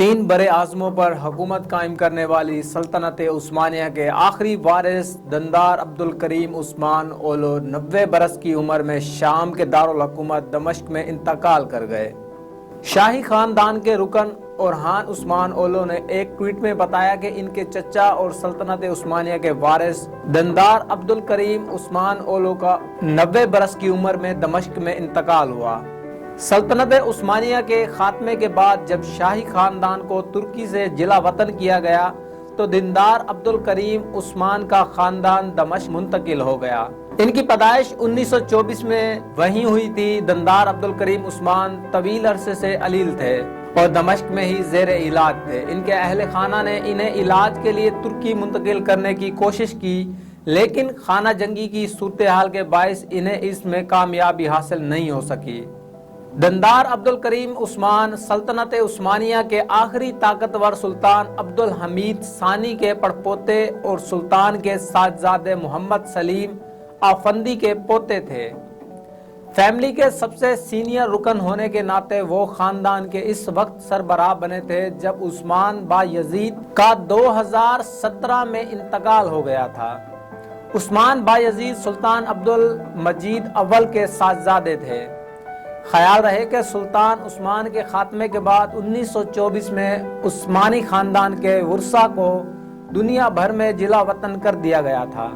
تین بڑے اعظموں پر حکومت قائم کرنے والی سلطنت عثمانیہ کے آخری وارث دندار عبدالکریم عثمان اولو 90 برس کی عمر میں شام کے دارالحکومت دمشق میں انتقال کر گئے۔ شاہی خاندان کے رکن اورحان عثمان اولو نے ایک ٹویٹ میں بتایا کہ ان کے چچا اور سلطنت عثمانیہ کے وارث دندار عبدالکریم عثمان اولو کا 90 برس کی عمر میں دمشق میں انتقال ہوا۔ سلطنت عثمانیہ کے خاتمے کے بعد جب شاہی خاندان کو ترکی سے جلا وطن کیا گیا تو دندار عبدالکریم عثمان کا خاندان دمشق منتقل ہو گیا۔ ان کی پیدائش 1924 میں وہیں ہوئی تھی۔ دندار عبدالکریم عثمان طویل عرصے سے علیل تھے اور دمشق میں ہی زیر علاج تھے۔ ان کے اہل خانہ نے انہیں علاج کے لیے ترکی منتقل کرنے کی کوشش کی، لیکن خانہ جنگی کی صورتحال کے باعث انہیں اس میں کامیابی حاصل نہیں ہو سکی۔ دندار عبدالکریم عثمان سلطنت عثمانیہ کے آخری طاقتور سلطان عبدالحمید ثانی کے پڑپوتے اور سلطان کے صاحبزادے محمد سلیم آفندی کے پوتے تھے۔ فیملی کے سب سے سینئر رکن ہونے کے ناطے وہ خاندان کے اس وقت سربراہ بنے تھے جب عثمان با یزید کا 2017 میں انتقال ہو گیا تھا۔ عثمان با یزید سلطان عبدالمجید اول کے صاحبزادے تھے۔ خیال رہے کہ سلطان عثمان کے خاتمے کے بعد 1924 میں عثمانی خاندان کے ورثاء کو دنیا بھر میں جلا وطن کر دیا گیا تھا۔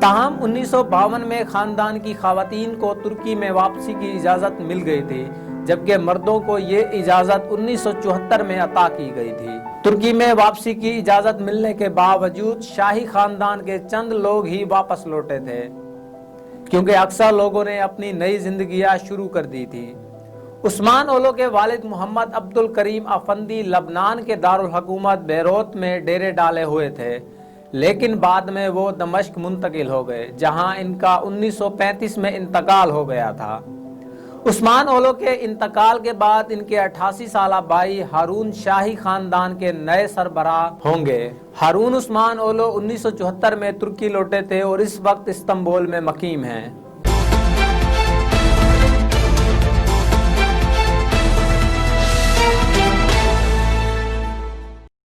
تاہم 1952 میں خاندان کی خواتین کو ترکی میں واپسی کی اجازت مل گئی تھی، جبکہ مردوں کو یہ اجازت 1974 میں عطا کی گئی تھی۔ ترکی میں واپسی کی اجازت ملنے کے باوجود شاہی خاندان کے چند لوگ ہی واپس لوٹے تھے، کیونکہ اکثر لوگوں نے اپنی نئی زندگیاں شروع کر دی تھی۔ عثمان اولو کے والد محمد عبدالکریم آفندی لبنان کے دارالحکومت بیروت میں ڈیرے ڈالے ہوئے تھے، لیکن بعد میں وہ دمشق منتقل ہو گئے، جہاں ان کا 1935 میں انتقال ہو گیا تھا۔ عثمان اولو کے انتقال کے بعد ان کے 88 سالہ بھائی ہارون شاہی خاندان کے نئے سربراہ ہوں گے۔ ہارون عثمان اولو 1974 میں ترکی لوٹے تھے اور اس وقت استنبول میں مقیم ہیں۔